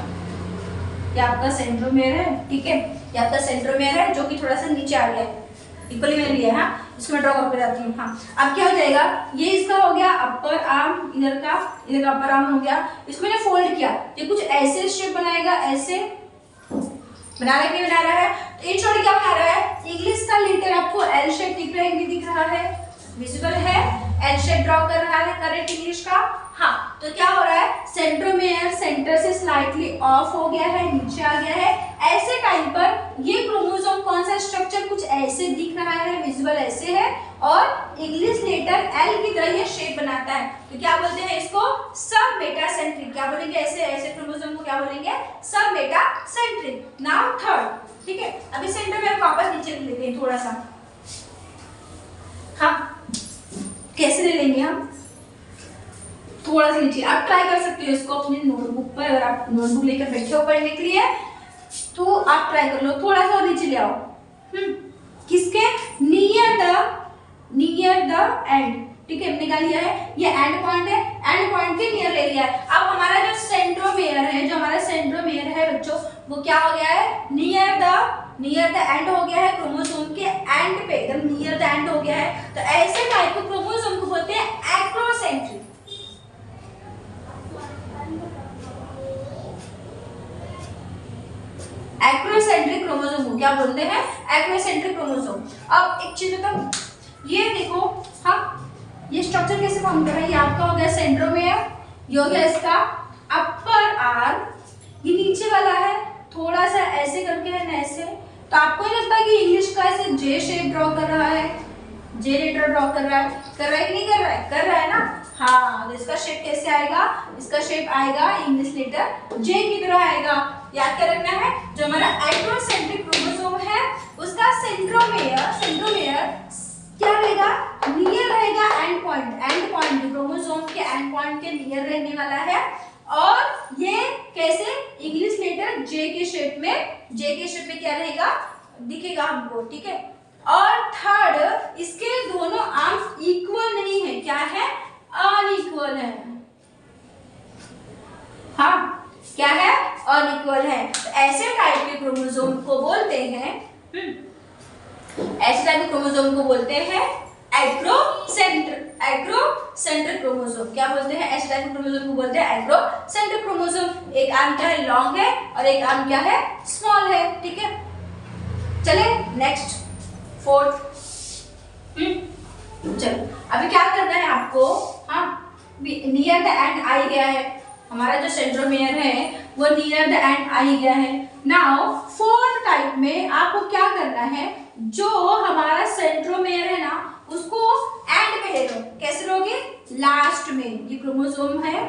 ये आपका सेंट्रोमेयर है, ठीक है, ये आपका सेंट्रोमेयर है जो कि थोड़ा सा नीचे आ गया है, इक्वली मैंने लिया है। हाँ, इसको मैं ड्रॉ करके जाती हूँ। हाँ, अब क्या हो जाएगा, ये इसका हो गया अपर आर्म, इधर का अपर आर्म हो गया। इसको मैंने फोल्ड किया, ये कुछ ऐसे शेप बनाएगा, ऐसे बना रहा है, नहीं बना रहा है? तो इन शॉर्ट क्या बना रहा है, इंग्लिश का लेटर आपको एल शेप दिख रहा है, नहीं दिख रहा है? विजिबल है, एल शेप ड्रॉ कर रहा है करेक्ट इंग्लिश का। हाँ, तो क्या हो रहा है, सेंट्रोमेयर सेंटर से स्लाइटली ऑफ हो गया है, नीचे आ गया है। ऐसे टाइम पर ये क्रोमोसोम कौन सा स्ट्रक्चर कुछ ऐसे दिख रहा है, विजिबल ऐसे है, और इंग्लिश लेटर एल की तरह ये शेप बनाता है। तो क्या बोलते हैं इसको, सब मेटासेंट्रिक। क्या बोलेंगे, ऐसे ऐसे क्रोमोसोम को क्या बोलेंगे, सब मेटासेंट्रिक। नाउ थर्ड, ठीक है, अभी सेंट्रोमेयर वापस नीचे लेते हैं थोड़ा सा। हाँ, कैसे ले लेंगे हम, थोड़ा सा नीचे। आप ट्राई कर सकते हो इसको अपनी नोटबुक पर, अगर आप नोटबुक लेकर बैठे हो पढ़ने के लिए तो आप ट्राई कर लो, थोड़ा सा और नीचे ले आओ। किसके, नियर द एंड, ठीक है, निकाल लिया है, ये एंड पॉइंट है, एंड पॉइंट के नियर ले लिया है। अब हमारा जो सेंट्रोमेयर है, बच्चों, वो क्या हो गया है, नियर द एंड हो गया है, क्रोमोसोम के एंड पे, एकदम नियर द एंड हो गया है। तो ऐसे टाइप के क्रोमोसोम को बोलते हैं एक्रोसेंट्रिक। एक्रोसेंट्रिक क्रोमोसोम को क्या बोलते हैं, एक्रोसेंट्रिक क्रोमोसोम। अब एक चीज बताओ, ये देखो, हाँ, ये स्ट्रक्चर कैसे फॉर्म कर रहा है, ये आपका हो गया सेंट्रोमेयर, ये हो गया इसका अपर आर्म, ये नीचे वाला है, थोड़ा सा ऐसे करके है ना, ऐसे। तो आपको नहीं लगता कि इंग्लिश का ऐसे जे शेप ड्रॉ कर रहा है, जे लेटर ड्रॉ कर रहा है कि नहीं कर रहा है, कर रहा है ना। हाँ, तो इसका शेप कैसे आएगा, इसका शेप आएगा इंग्लिश लेटर जे की तरह आएगा। याद क्या रखना है, जो हमारा एक्रोसेंट्रिक क्रोमोसोम है उसका सेंट्रोमेयर क्या रहेगा, नियर रहेगा एंड पॉइंट क्रोमोसोम के एंड पॉइंट के नियर रहने वाला है। और ये कैसे, इंग्लिश लेटर जे के शेप में क्या रहेगा, दिखेगा हमको, ठीक है। और थर्ड, इसके दोनों आर्म्स इक्वल नहीं है, क्या है, अनइक्वल है। हाँ, क्या है, अनइक्वल है। तो ऐसे टाइप के क्रोमोसोम को बोलते हैं, एक्रोसेंट्रिक क्रोमोसोम। क्या बोलते हैं, ऐसे टाइप के क्रोमोसोम को बोलते हैं एक्रोसेंट्रिक क्रोमोसोम। एक आर्म क्या है, लॉन्ग है, और एक आर्म क्या है, स्मॉल है, ठीक है। चले नेक्स्ट, फोर्थ। चलो, अभी क्या करना है आपको, हाँ, नियर द एंड आई गया है, हमारा जो सेंट्रोमेयर है वो नियर द एंड आई गया है। नाउ फोर्थ टाइप में आपको क्या करना है, जो हमारा सेंट्रोमेयर है ना, उसको एंड पे ले लो। कैसे लोगे, लास्ट में, ये क्रोमोसोम है,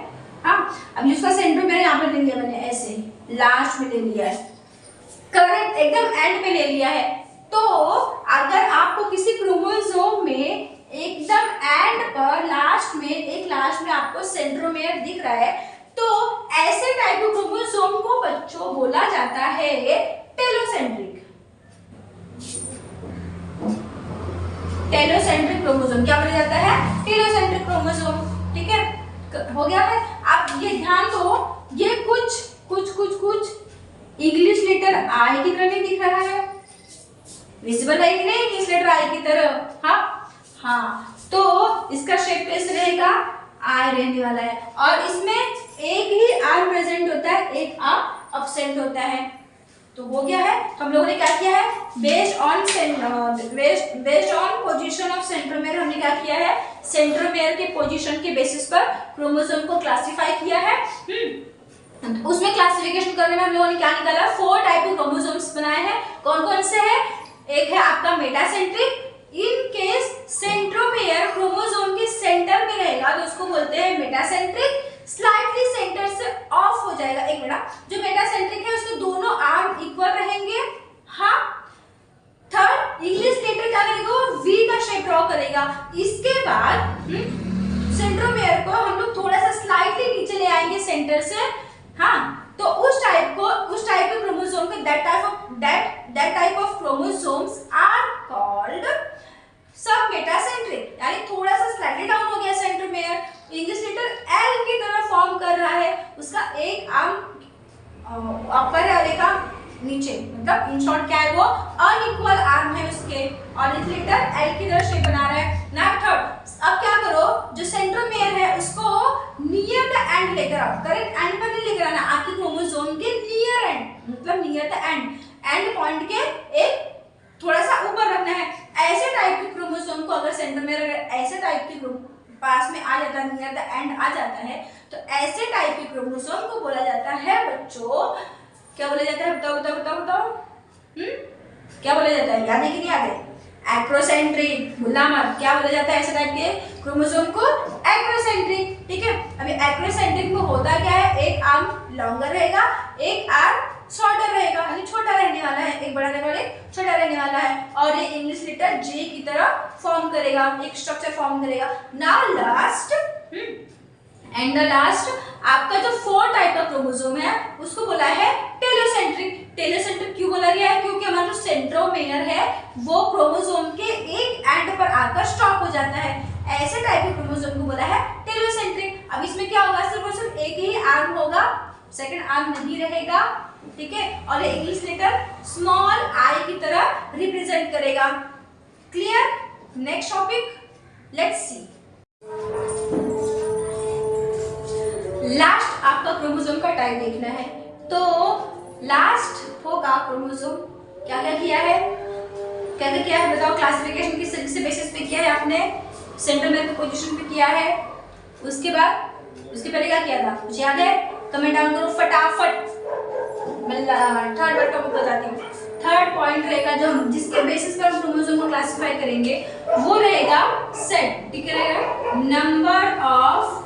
हाँ, अब इसका सेंट्रोमेयर यहाँ पर ले लिया मैंने, ऐसे लास्ट में ले लिया है, करेक्ट, एकदम एंड में ले लिया है। तो अगर आपको किसी क्रोमोसोम में एकदम एंड पर लास्ट में आपको सेंट्रोमेयर दिख रहा है, तो ऐसे टाइप के क्रोमोसोम को बच्चों बोला जाता है टेलोसेंट्रिक क्रोमोसोम। क्या बोला जाता है, टेलोसेंट्रिक क्रोमोसोम, ठीक है, हो गया है। अब ये ध्यान दो, ये कुछ इंग्लिश लेटर आई की तरह नहीं दिख रहा है, विजिबल है कि नहीं इंग्लिश लेटर आई की तरह, हाँ, तो इसका शेप कैसे रहेगा, आई रहने वाला है, और इसमें एक ही आर्म प्रेजेंट होता है, एक आर्म अब्सेंट होता है। तो हो गया है, तो हम लोगों ने क्या किया है, based on position of centromere, हमने क्या किया है, सेंट्रोमेयर के पोजीशन के बेसिस पर क्रोमोसोम को क्लासिफाई किया है। उसमें क्लासिफिकेशन करने में हम लोगों ने क्या निकाला, 4 टाइप के क्रोमोसोम्स बनाए हैं। कौन कौन से हैं, एक है आपका metacentric, in case centromere chromosome के सेंटर में रहेगा तो उसको बोलते हैं मेटासेंट्रिक, स्लाइटली सेंटर से ऑफ हो जाएगा। एक मिनट, जो मेटासेंट्रिक है उसके दोनों आर्म इक्वल रहेंगे। हाँ, थर्ड, इंग्लिश लेटर क्या करेगा, वी का शेप ड्रॉ करेगा। इसके बाद सेंट्रोमेयर को हम लोग थोड़ा सा स्लाइटली नीचे ले आएंगे सेंटर से, हाँ, तो उस टाइप के क्रोमोसोम के that type of chromosomes are called सब मेटासेंट्रिक, यानी थोड़ा सा स्लाइडली डाउन हो गया सेंट्रोमेयर, इंग्लिश लेटर एल की तरह फॉर्म कर रहा है, उसका एक आर्म अपर है और एक नीचे, मतलब इन शॉर्ट क्या है वो अनइक्वल आर्म है उसके, और इस लेटर एल की तरह शेप बना रहा है ना। थर्ड, अब क्या करो, जो सेंट्रोमियर है उसको नियर द एंड लेकर आओ, करेक्ट एंड पर नहीं लेकर आना, आपके क्रोमोसोम के नियर एंड, मतलब नियर द एंड पॉइंट के एक थोड़ा सा ऊपर रखना है। ऐसे टाइप के क्रोमोसोम को अगर सेंट्रोमियर अगर ऐसे टाइप के पास में आ जाता है, नियर द एंड आ जाता है, तो ऐसे टाइप के क्रोमोसोम को बोला जाता है बच्चों, क्या बोला जाता है, बताओ बताओ बताओ बताओ, क्या बोला जाता है, याद है कि नहीं याद है? एक्रोसेंट्रिक, भूलना मत, क्या बोला जाता है ऐसे टाइप के क्रोमोसोम को? एक्रोसेंट्रिक, ठीक है। अभी एक्रोसेंट्रिक में होता क्या है, एक आर्म लॉन्गर रहेगा, एक आर्म शॉर्टर रहेगा, यानी छोटा रहने वाला है, एक बड़ा रहने वाला है, छोटा रहने वाला है, और ये इंग्लिश लेटर जे की तरह फॉर्म करेगा, एक स्ट्रक्चर फॉर्म करेगा। Now last and the last, आपका जो 4 टाइप का क्रोमोसोम है उसको बोला है टेलोसेंट्रिक। टेलोसेंट्रिक क्यों बोला गया है? क्योंकि हमारा जो सेंट्रोमेयर है वो क्रोमोसोम के एक एंड पर आकर स्टॉप हो जाता है, ऐसे टाइप के क्रोमोसोम को बोला है टेलोसेंट्रिक। अब इसमें क्या होगा, सिर्फ और सिर्फ एक ही आर्म होगा, सेकंड आर्म नहीं रहेगा, ठीक है, और ये इंग्लिश लेटर स्मॉल आई की तरह रिप्रेजेंट करेगा। Clear? Next topic, let's see. Last आपका क्रोमोसोम का टाइप देखना है, तो लास्ट होगा क्रोमोसोम, क्या क्या किया है, क्या क्या किया है बताओ, क्लासिफिकेशन किस बेसिस पे किया है आपने, सेंट्रोमेयर की पोजीशन पे किया है, उसके बाद उसके पहले क्या किया था मुझे याद है, कमेंट डाउन करो फटाफट। मैं थर्ड वर्ड टॉपिक बताती हूँ। थर्ड पॉइंट रहेगा जो हम जिसके बेसिस पर हम क्रोमोसोम को क्लासिफाई करेंगे वो रहेगा सेट, ठीक है, number of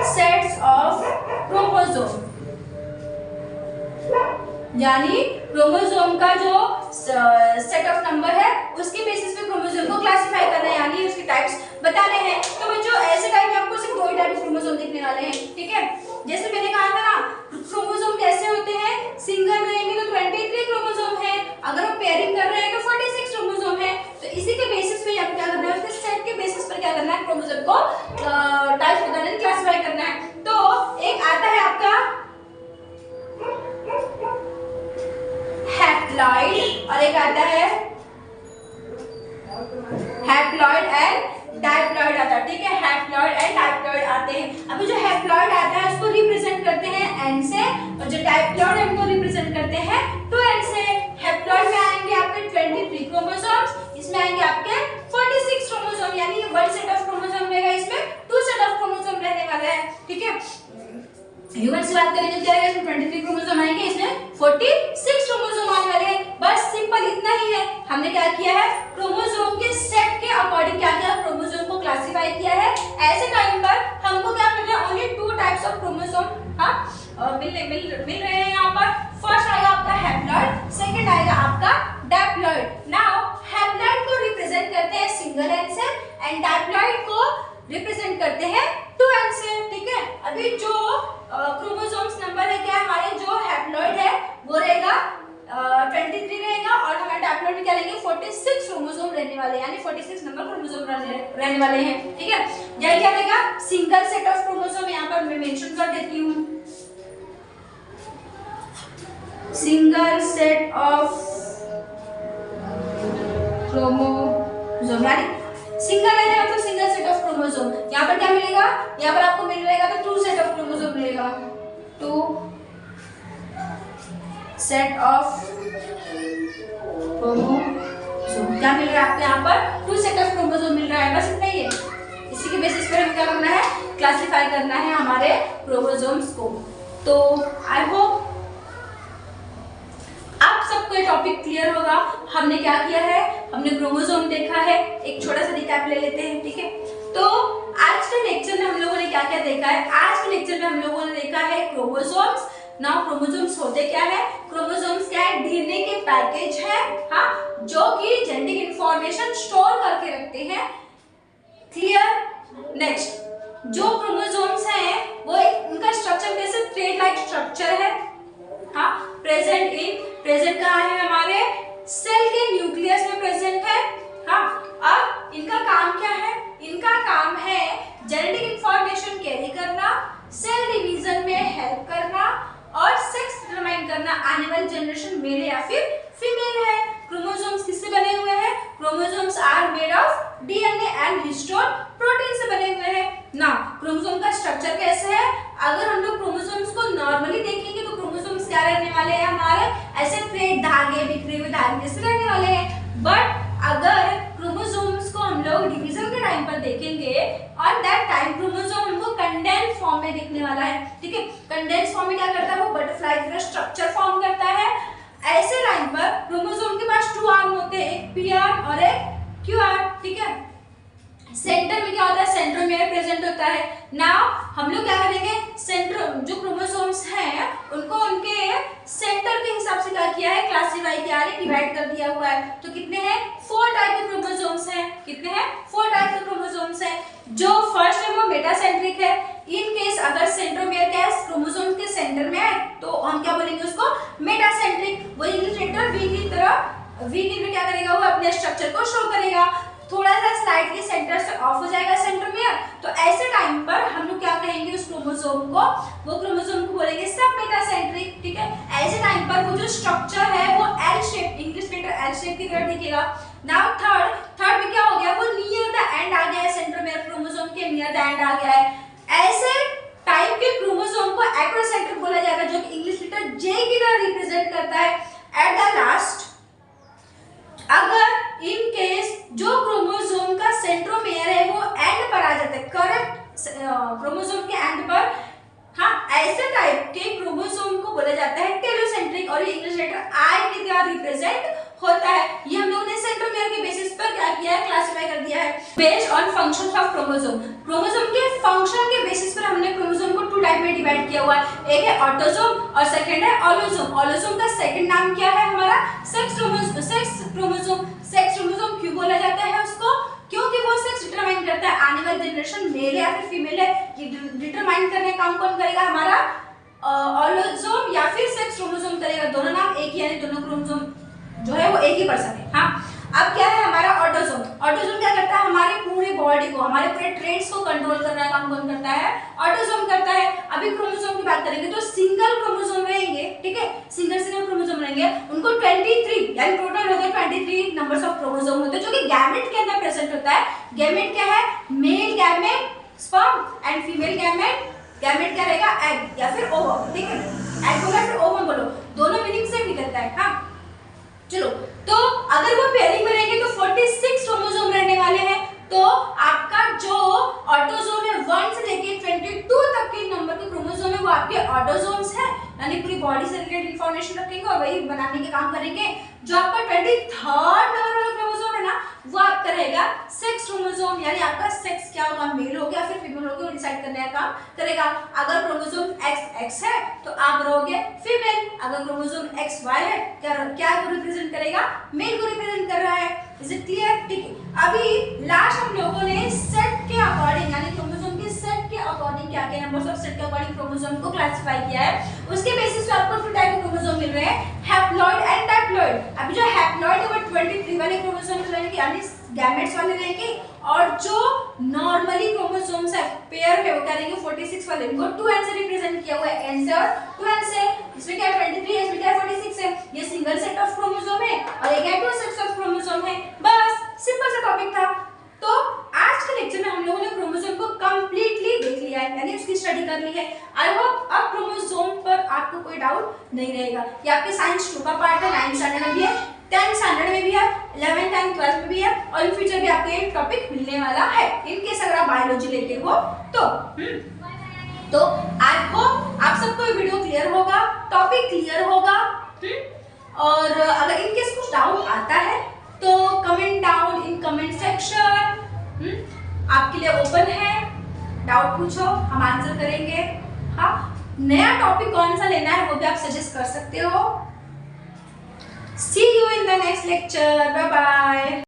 sets of chromosome, यानी क्रोमोसोम का जो सेट ऑफ नंबर है उसके बेसिस पे क्रोमोसोम को क्लासिफाई करना है, यानी उसके टाइप्स बताने हैं। तो बच्चों ऐसे टाइप में आपको सिर्फ 2 टाइप के क्रोमोसोम दिखने वाले हैं, ठीक है। जैसे मैंने कहा था ना, क्रोमोसोम कैसे होते हैं, सिंगल रहेंगे तो 23 क्रोमोसोम है, अगर हम पेयरिंग कर रहे हैं तो 46 क्रोमोसोम है। तो इसी के बेसिस पे आपको क्या करना है, उसके सेट के बेसिस पर क्या करना है, क्रोमोसोम को टाइप्स बताना है, क्लासिफाई करना है। तो एक आता है आपका हैप्लॉइड और एक आता है हैप्लॉइड एंड डायप्लॉइड आता है, ठीक है, हैप्लॉइड एंड डायप्लॉइड आते हैं। अभी जो हैप्लॉइड आता है उसको रिप्रेजेंट करते हैं एन से, और जो डायप्लॉइड है उनको रिप्रेजेंट करते हैं 2n से। हैप्लॉइड में आएंगे आपके 23 क्रोमोसोम्स, इसमें आएंगे आपके 46 क्रोमोसोम, यानी 1 सेट ऑफ क्रोमोसोम रहेगा, इसमें 2 सेट ऑफ क्रोमोसोम रहने वाला है, ठीक है। ह्यूमन की बात करें तो क्या रहेगा, इसमें 23 क्रोमोसोम आएंगे, इसमें 46 क्रोमोसोम आने वाले हैं। बस सिंपल इतना ही है। हमने क्या किया है, क्रोमोसोम के सेट के अकॉर्डिंग क्या किया, क्रोमोसोम को क्लासिफाई किया है। ऐसे टाइम पर हमको क्या मिल रहा है, ओनली 2 टाइप्स ऑफ क्रोमोसोम मिल रहे हैं यहाँ पर। फर्स्ट आएगा आपका हैप्लॉइड, सेकंड आएगा आपका डायप्लॉइड। नाउ हैप्लॉइड को रिप्रेजेंट करते हैं सिंगल एन से एंड डायप्लॉइड को रिप्रेजेंट करते हैं 2n से, ठीक है। अभी जो क्रोमोसोम्स नंबर है क्या हमारे, जो हैप्लॉइड है वो रहेगा 23 रहेगा, और हमारे डायप्लॉइड में क्या रहेंगे 46 क्रोमोसोम रहने वाले हैं, यानी 46 नंबर क्रोमोसोम रहने वाले हैं, ठीक है। यह क्या रहेगा, सिंगल सेट ऑफ क्रोमोसोम, यहाँ पर मैं मेंशन कर देती हूँ, सिंगल सेट ऑफ क्रोमोसोम, यानी सिंगल रहने मतलब सिंगल सेट ऑफ क्रोमोसोम। यहाँ पर क्या मिलेगा, यहाँ पर आपको मिल रहेगा तो 2 सेट ऑफ क्रोमोसोम मिलेगा, 2 सेट ऑफ क्रोमोसोम, क्या मिल रहा है आपको यहाँ पर 2 सेट ऑफ क्रोमोसोम मिल रहा है, बस इतना ही है। इसी के बेसिस पर हमें क्या करना है, क्लासिफाई करना है हमारे क्रोमोसोम्स को। तो आई होप आप सबको ये टॉपिक क्लियर होगा। हमने क्या किया है, हमने क्रोमोसोम देखा है, एक छोटा सा रिकैप ले लेते हैं, ठीक है। तो आज के लेक्चर में हम लोगों ने क्या क्या देखा है, आज के लेक्चर में हम लोगों ने देखा है क्रोमोसोम्स। नाउ क्रोमोसोम्स होते क्या है, क्रोमोसोम्स क्या है, डीएनए के पैकेज है, हाँ, जो कि जेनेटिक इंफॉर्मेशन स्टोर करके रखते हैं। क्लियर? नेक्स्ट, जो क्रोमोसोम्स हैं वो उनका स्ट्रक्चर कैसे, थ्रेड लाइक स्ट्रक्चर है, हाँ, प्रेजेंट कहाँ है, हमारे सेल के न्यूक्लियस में प्रेजेंट है, हाँ। अब इनका काम क्या है, इनका काम है जेनेटिक इंफॉर्मेशन कैरी डिसाइड करना आने वाली जनरेशन मेल या फिर फीमेल है। क्रोमोसोम्स किससे बने हुए हैं? Chromosomes are made of DNA and histone protein से बने हुए हैं ना। क्रोमोसोम का स्ट्रक्चर कैसे है? अगर हम लोग क्रोमोसोम्स को नॉर्मली देखेंगे तो क्रोमोसोम्स क्या रहने वाले हैं? हमारे ऐसे थ्रेड धागे, बिखरे हुए धागे से रहने वाले हैं। बट अगर क्रोमोसोम्स को हम लोग डिवीजन के टाइम पर देखेंगे, ऑन दैट टाइम क्रोमोसोम हमको कंडेंस फॉर्म में दिखने वाला है। ठीक है, कंडेंस फॉर्म में क्या करता है? वो बटरफ्लाई की तरह स्ट्रक्चर फॉर्म करता है। ऐसे टाइम पर क्रोमोसोम के पास 2 आर्म होते हैं, एक पी आर्म और एक क्यू आर्म। ठीक है, सेंटर में क्या होता है? सेंट्रोमियर प्रेजेंट होता है। नाउ हम लोग क्या करेंगे? सेंट्रो जो क्रोमोसोम्स हैं उनको उनके सेंटर के हिसाब से क्या किया है? क्लासिफाई किया है, डिवाइड कर दिया हुआ है। तो कितने हैं? 4 टाइप के क्रोमोसोम्स हैं। कितने हैं? 4 टाइप के क्रोमोसोम्स हैं। जो फर्स्ट है वो मेटासेंट्रिक है। इन केस अगर सेंट्रोमियर क्या है? क्रोमोसोम के सेंटर में है तो हम क्या बोलेंगे उसको? मेटासेंट्रिक। वो इंग्लिश लेटर वी की तरह वी में क्या करेगा? वो अपने स्ट्रक्चर को शो करेगा। थोड़ा सा स्लाइडली सेंटर से ऑफ हो जाएगा सेंट्रोमियर, तो ऐसे टाइम पर हम लोग क्या कहेंगे उस क्रोमोसोम को? वो क्रोमोसोम को बोलेंगे सब मेटासेंट्रिक। ठीक है, ऐसे टाइम पर वो जो स्ट्रक्चर है वो L shape, English letter L shape की तरह दिखेगा। नाउ थर्ड में क्या हो गया? वो नियर द एंड आ गया है, सेंट्रोमियर क्रोमोसोम के नियर द एंड आ गया है। ऐसे टाइप के क्रोमोसोम को एक्रोसेंट्रिक बोला जाएगा, जो कि इंग्लिश लेटर जे की तरह रिप्रेजेंट करता है। एट द लास्ट, अगर इन केस जो क्रोमोसोम का सेंट्रोमियर है वो एंड पर आ जाता है, करेक्ट क्रोमोसोम के एंड पर, हाँ, ऐसे टाइप के क्रोमोसोम को बोला जाता है टेलोसेंट्रिक और ये इंग्लिश लेटर आई की तरह रिप्रेजेंट होता है। ये हम लोगों ने सेंट्रोमियर के बेसिस पर क्या किया है? क्लासिफाई कर दिया है based on functions of chromosome. Chromosome के फंक्शन के बेसिस पर हमने क्रोमोसोम को 2 टाइप में डिवाइड किया हुआ है। एक है ऑटोसोम और सेकंड है ऑलोसोम। ऑलोसोम का सेकंड नाम क्या है? हमारा सेक्स क्रोमोसोम। सेक्स क्रोमोसोम क्यों बोला जाता है उसको? क्योंकि वो सेक्स डिटरमाइन करता है आने वाली जनरेशन मेल है या फिर फीमेल है। ये डिटरमाइन करने का काम कौन करेगा? हमारा ऑलोसोम या फिर सेक्स क्रोमोसोम करेगा। दोनों नाम एक ही, यानी दोनों क्रोमोसोम जो है वो एक ही पर्सन है। हाँ, अब क्या है हमारा ऑटोसोम? ऑटोसोम क्या करता है? हमारे पूरे बॉडी को, हमारे पूरे ट्रेट्स को कंट्रोल करने का काम कौन करता है? ऑटोसोम करता है। अभी क्रोमोसोम की बात करेंगे तो सिंगल क्रोमोसोम रहेंगे। ठीक है, सिंगल क्रोमोसोम रहेंगे, उनको 23 यानी टोटल होते हैं 23 नंबर्स ऑफ क्रोमोसोम होते हैं, जो कि गैमेट के अंदर प्रेजेंट होता है। गैमेट क्या है? Male gamete sperm and female gamete क्या रहेगा? एग या फिर ओवम। ठीक है, एग बोलो या फिर ओवम बोलो, दोनों मीनिंग सेम निकलता है। हाँ, चलो, तो अगर वो पेयरिंग में रहेंगे तो 46 क्रोमोसोम रहने वाले हैं। तो आपका जो ऑटोसोम है 1 से लेके 22 तक के नंबर के क्रोमोसोम है वो आपके ऑटोसोम्स है, यानी पूरी बॉडी से रिलेटेड इंफॉर्मेशन रखेंगे और वही बनाने के काम करेंगे। जो आपका 23rd नंबर वाला क्रोमोसोम है ना, वो आपका रहेगा सेक्स क्रोमोसोम, यानी आपका सेक्स क्या होगा? मेल हो गया फिर फीमेल हो गया, वो डिसाइड करने का काम करेगा। अगर क्रोमोसोम XX है तो आप रहोगे फीमेल। अगर क्रोमोसोम XY है क्या रिप्रेजेंट करेगा? मेल को रिप्रेजेंट कर रहा है। Is it clear? ठीक है, अभी लास्ट हम लोगों ने सेट के अकॉर्डिंग, यानी क्रोमोसोम के सेट के अकॉर्डिंग क्या किया? नंबर्स ऑफ सेट के अकॉर्डिंग क्रोमोसोम को क्लासिफाई किया है। उसके बेसिस पे आपको 2 टाइप के क्रोमोसोम मिल रहे हैं, हैप्लॉइड एंड डाइप्लॉइड। अभी जो हैप्लॉइड है वो 23 वाले क्रोमोसोम रहेंगे, यानी गैमेट्स वाले रहेंगे, और जो नॉर्मली क्रोमोसोम्स है पेयर में वो क्या रहेंगे? 46 वाले। इनको 2n से रिप्रेजेंट किया हुआ है, n से और 2n से। इसमें क्या 23 है, इसमें क्या 46 है। ये सिंगल सेट ऑफ क्रोमोसोम है और एक है 2 सेट्स ऑफ क्रोमोसोम है। बस सिंपल सा टॉपिक था। तो आज के लेक्चर में हम लोगों ने क्रोमोसोम को कंप्लीटली देख लिया है, यानी उसकी स्टडी कर ली है। आई होप अब क्रोमोसोम पर आपको कोई डाउट नहीं रहेगा। ये आपके साइंस 2 का पार्ट है, 9th स्टैंडर्ड में भी है, 10th स्टैंडर्ड में भी है, 11th एंड 12th में भी है, और इन फ्यूचर भी आपको ये टॉपिक मिलने वाला है इन केस अगर आप बायोलॉजी लेते हो तो आई होप आप सबको ये वीडियो क्लियर होगा, टॉपिक क्लियर होगा। और अगर इन केस कुछ डाउट आता है तो comment down in comment section, आपके लिए ओपन है। डाउट पूछो, हम आंसर करेंगे। हाँ, नया टॉपिक कौन सा लेना है वो भी आप सजेस्ट कर सकते हो। See you in the next lecture. Bye bye.